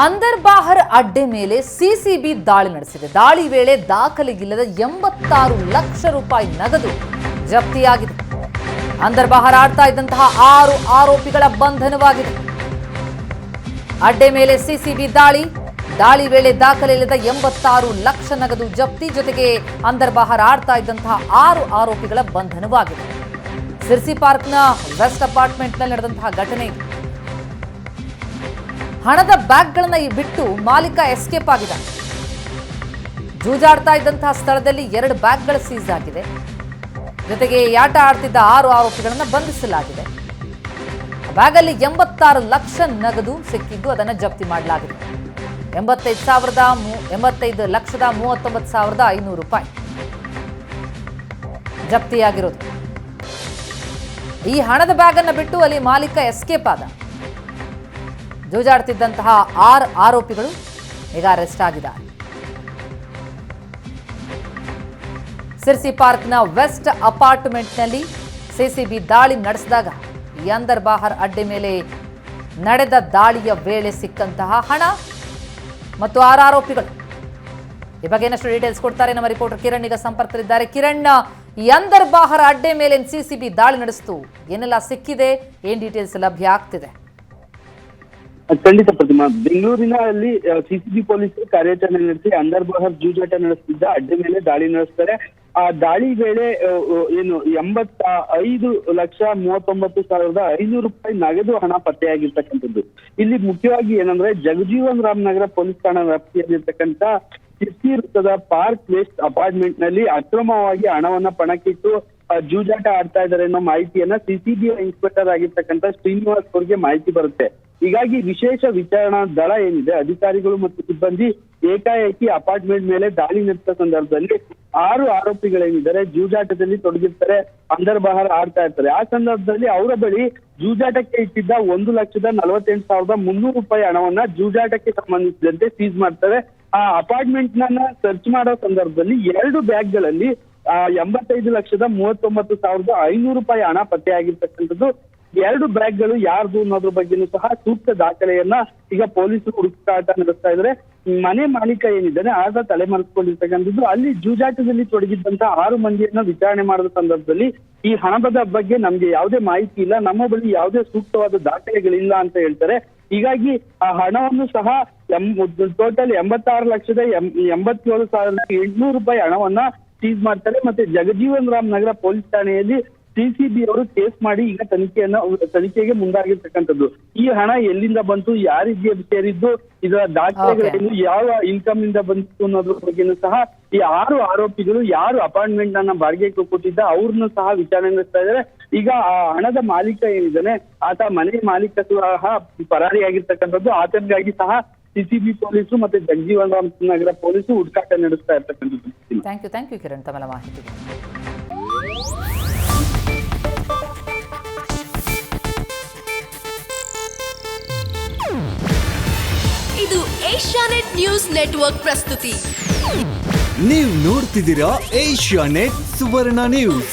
ಅಂದರ್ಬಾಹರ್ ಅಡ್ಡೆ ಮೇಲೆ ಸಿಸಿಬಿ ದಾಳಿ ನಡೆಸಿದೆ. ದಾಳಿ ವೇಳೆ ದಾಖಲೆಗಿಲ್ಲದ 86 ಲಕ್ಷ ರೂಪಾಯಿ ನಗದು ಜಪ್ತಿಯಾಗಿದೆ. ಅಂದರ್ಬಾಹರ್ ಆಡ್ತಾ ಇದ್ದಂತಹ 6 ಆರೋಪಿಗಳ ಬಂಧನವಾಗಿದೆ. ಅಡ್ಡೆ ಮೇಲೆ ಸಿಸಿಬಿ ದಾಳಿ ವೇಳೆ ದಾಖಲೆ ಇಲ್ಲದ 86 ಲಕ್ಷ ನಗದು ಜಪ್ತಿ, ಜೊತೆಗೆ ಅಂದರ್ಬಾಹರ್ ಆಡ್ತಾ ಇದ್ದಂತಹ 6 ಆರೋಪಿಗಳ ಬಂಧನವಾಗಿದೆ. ಸಿರ್ಸಿ ಪಾರ್ಕ್ನ ವೆಸ್ಟ್ ಅಪಾರ್ಟ್ಮೆಂಟ್ನಲ್ಲಿ ನಡೆದಂತಹ ಘಟನೆ ಇದು. ಹಣದ ಬ್ಯಾಗ್ಗಳನ್ನ ಬಿಟ್ಟು ಮಾಲೀಕ ಎಸ್ಕೇಪ್ ಆಗಿದ್ದಾನೆ. ಜೂಜಾಡ್ತಾ ಇದ್ದಂತಹ ಸ್ಥಳದಲ್ಲಿ 2 ಬ್ಯಾಗ್ಗಳು ಸೀಸ್ ಆಗಿದೆ. ಜೊತೆಗೆ ಆಟ ಆಡ್ತಿದ್ದ 6 ಆರೋಪಿಗಳನ್ನ ಬಂಧಿಸಲಾಗಿದೆ. ಬ್ಯಾಗಲ್ಲಿ 86 ಲಕ್ಷ ನಗದು ಸಿಕ್ಕಿದ್ದು ಅದನ್ನು ಜಪ್ತಿ ಮಾಡಲಾಗಿದೆ. 85,39,500 ರೂಪಾಯಿ ಜಪ್ತಿಯಾಗಿರೋದು. ಈ ಹಣದ ಬ್ಯಾಗ್ ಅನ್ನು ಬಿಟ್ಟು ಅಲ್ಲಿ ಮಾಲೀಕ ಎಸ್ಕೇಪ್ ಆದ. ಜೂಜಾಡ್ತಿದ್ದಂತಹ 6 ಆರೋಪಿಗಳು ಈಗ ಅರೆಸ್ಟ್ ಆಗಿದ್ದಾರೆ. ಸಿರ್ಸಿ ಪಾರ್ಕ್ನ ವೆಸ್ಟ್ ಅಪಾರ್ಟ್ಮೆಂಟ್ನಲ್ಲಿ ಸಿಸಿಬಿ ದಾಳಿ ನಡೆಸಿದಾಗ ಈ ಅಂದರ್ಬಾಹರ್ ಅಡ್ಡೆ ಮೇಲೆ ನಡೆದ ದಾಳಿಯ ವೇಳೆ ಸಿಕ್ಕಂತಹ ಹಣ ಮತ್ತು 6 ಆರೋಪಿಗಳು. ಈ ಬಗ್ಗೆ ಇನ್ನಷ್ಟು ಡೀಟೇಲ್ಸ್ ಕೊಡ್ತಾರೆ ನಮ್ಮ ರಿಪೋರ್ಟರ್ ಕಿರಣ್ ಈಗ ಸಂಪರ್ಕದಲ್ಲಿದ್ದಾರೆ. ಕಿರಣ್, ಈ ಅಂದರ್ಬಾಹರ್ ಅಡ್ಡೆ ಮೇಲೆ ಸಿಸಿಬಿ ದಾಳಿ ನಡೆಸಿತು, ಏನೆಲ್ಲ ಸಿಕ್ಕಿದೆ, ಏನ್ ಡೀಟೇಲ್ಸ್ ಲಭ್ಯ ಆಗ್ತಿದೆ? ಖಂಡಿತ ಪ್ರತಿಮಾ, ಬೆಂಗಳೂರಿನಲ್ಲಿ ಸಿಸಿಬಿ ಪೊಲೀಸರು ಕಾರ್ಯಾಚರಣೆ ನಡೆಸಿ ಅಂದರ್ಬಾಹರ್ ಜೂಜಾಟ ನಡೆಸುತ್ತಿದ್ದ ಅಡ್ಡೆ ಮೇಲೆ ದಾಳಿ ನಡೆಸ್ತಾರೆ. ಆ ದಾಳಿ ವೇಳೆ 85,39,500 ರೂಪಾಯಿ ನಗದು ಹಣ ಪತ್ತೆಯಾಗಿರ್ತಕ್ಕಂಥದ್ದು. ಇಲ್ಲಿ ಮುಖ್ಯವಾಗಿ ಏನಂದ್ರೆ ಜಗಜೀವನ್ ರಾಮ್ ನಗರ ಪೊಲೀಸ್ ಠಾಣಾ ವ್ಯಾಪ್ತಿಯಲ್ಲಿರ್ತಕ್ಕಂಥ ಸಿರ್ಸಿ ವೃತ್ತದ ಪಾರ್ಕ್ ವೆಸ್ಟ್ ಅಪಾರ್ಟ್ಮೆಂಟ್ ನಲ್ಲಿ ಅಕ್ರಮವಾಗಿ ಹಣವನ್ನ ಪಣಕ್ಕಿಟ್ಟು ಜೂಜಾಟ ಆಡ್ತಾ ಇದ್ದಾರೆ ಅನ್ನೋ ಮಾಹಿತಿಯನ್ನ ಸಿಸಿಬಿ ಇನ್ಸ್ಪೆಕ್ಟರ್ ಆಗಿರ್ತಕ್ಕಂಥ ಶ್ರೀನಿವಾಸ್ ಅವರಿಗೆ ಮಾಹಿತಿ ಬರುತ್ತೆ. ಹೀಗಾಗಿ ವಿಶೇಷ ವಿಚಾರಣಾ ದಳ ಏನಿದೆ, ಅಧಿಕಾರಿಗಳು ಮತ್ತು ಸಿಬ್ಬಂದಿ ಏಕಾಏಕಿ ಅಪಾರ್ಟ್ಮೆಂಟ್ ಮೇಲೆ ದಾಳಿ ನಡೆಸಿದ ಸಂದರ್ಭದಲ್ಲಿ 6 ಆರೋಪಿಗಳೇನಿದ್ದಾರೆ ಜೂಜಾಟದಲ್ಲಿ ತೊಡಗಿರ್ತಾರೆ, ಅಂದರ್ಬಾಹರ್ ಆಡ್ತಾ ಇರ್ತಾರೆ. ಆ ಸಂದರ್ಭದಲ್ಲಿ ಅವರ ಬಳಿ ಜೂಜಾಟಕ್ಕೆ ಇಟ್ಟಿದ್ದ 1,48,300 ರೂಪಾಯಿ ಹಣವನ್ನ ಜೂಜಾಟಕ್ಕೆ ಸಂಬಂಧಿಸಿದಂತೆ ಸೀಸ್ ಮಾಡ್ತಾರೆ. ಆ ಅಪಾರ್ಟ್ಮೆಂಟ್ ನನ್ನ ಸರ್ಚ್ ಮಾಡೋ ಸಂದರ್ಭದಲ್ಲಿ 2 ಬ್ಯಾಗ್ಗಳಲ್ಲಿ 85,39,500 ರೂಪಾಯಿ ಹಣ ಪತ್ತೆಯಾಗಿರ್ತಕ್ಕಂಥದ್ದು. 2 ಬ್ಯಾಗ್ಗಳು ಯಾರ್ದು ಅನ್ನೋದ್ರ ಬಗ್ಗೆನೂ ಸಹ ಸೂಕ್ತ ದಾಖಲೆಯನ್ನ ಈಗ ಪೊಲೀಸರು ಹುಡುಕಾಟ ನಡೆಸ್ತಾ ಇದ್ದಾರೆ. ಮನೆ ಮಾಲೀಕ ಏನಿದ್ದಾನೆ ಆತ ತಲೆಮರೆಸಿಕೊಂಡಿರ್ತಕ್ಕಂಥದ್ದು. ಅಲ್ಲಿ ಜೂಜಾಟದಲ್ಲಿ ತೊಡಗಿದ್ದಂತ 6 ಮಂದಿಯನ್ನ ವಿಚಾರಣೆ ಮಾಡಿದ ಸಂದರ್ಭದಲ್ಲಿ ಈ ಹಣದ ಬಗ್ಗೆ ನಮ್ಗೆ ಯಾವುದೇ ಮಾಹಿತಿ ಇಲ್ಲ, ನಮ್ಮ ಬಳಿ ಯಾವುದೇ ಸೂಕ್ತವಾದ ದಾಖಲೆಗಳಿಲ್ಲ ಅಂತ ಹೇಳ್ತಾರೆ. ಹೀಗಾಗಿ ಆ ಹಣವನ್ನು ಸಹ ಟೋಟಲ್ 86,87,800 ರೂಪಾಯಿ ಹಣವನ್ನ ಸೀಸ್ ಮಾಡ್ತಾರೆ. ಮತ್ತೆ ಜಗಜೀವನ್ ರಾಮ್ ನಗರ ಪೊಲೀಸ್ ಠಾಣೆಯಲ್ಲಿ ಸಿಸಿಬಿ ಅವರು ಕೇಸ್ ಮಾಡಿ ಈಗ ತನಿಖೆಗೆ ಮುಂದಾಗಿರ್ತಕ್ಕಂಥದ್ದು. ಈ ಹಣ ಎಲ್ಲಿಂದ ಬಂತು, ಯಾರಿಗೆ ಸೇರಿದ್ದು, ಇದರ ದಾಖಲೆಗಳೇನು, ಯಾವ ಇನ್ಕಮ್ ಇಂದ ಬಂತು ಅನ್ನೋದ್ರ ಬಗ್ಗೆನೂ ಸಹ ಈ 6 ಆರೋಪಿಗಳು ಯಾರು ಅಪಾರ್ಟ್ಮೆಂಟ್ ಅನ್ನ ಬಾಡಿಗೆ ಕೊಟ್ಟಿದ್ದ ಅವ್ರನ್ನು ಸಹ ವಿಚಾರಣೆ ನಡೆಸ್ತಾ ಇದ್ದಾರೆ. ಈಗ ಆ ಹಣದ ಮಾಲೀಕ ಏನಿದ್ದಾನೆ ಆತ ಮನೆ ಮಾಲೀಕ ಸಹ ಪರಾರಿಯಾಗಿರ್ತಕ್ಕಂಥದ್ದು. ಆತನಿಗಾಗಿ ಸಹ ಸಿಸಿಬಿ ಪೊಲೀಸರು ಮತ್ತೆ ಜಗಜೀವನ್ ರಾಮ್ ನಗರ ಪೊಲೀಸರು ಹುಡುಕಾಟ ನಡೆಸ್ತಾ ಇರ್ತಕ್ಕಂಥದ್ದು. ಥ್ಯಾಂಕ್ ಯು ಕಿರಣ್ ತಮ್ಮ ಮಾಹಿತಿ. ಇದು ಏಷ್ಯಾನೆಟ್ ನ್ಯೂಸ್ ನೆಟ್ವರ್ಕ್ ಪ್ರಸ್ತುತಿ. ನೀವು ನೋಡ್ತಿದ್ದೀರಾ ಏಷ್ಯಾನೆಟ್ ಸುವರ್ಣ ನ್ಯೂಸ್.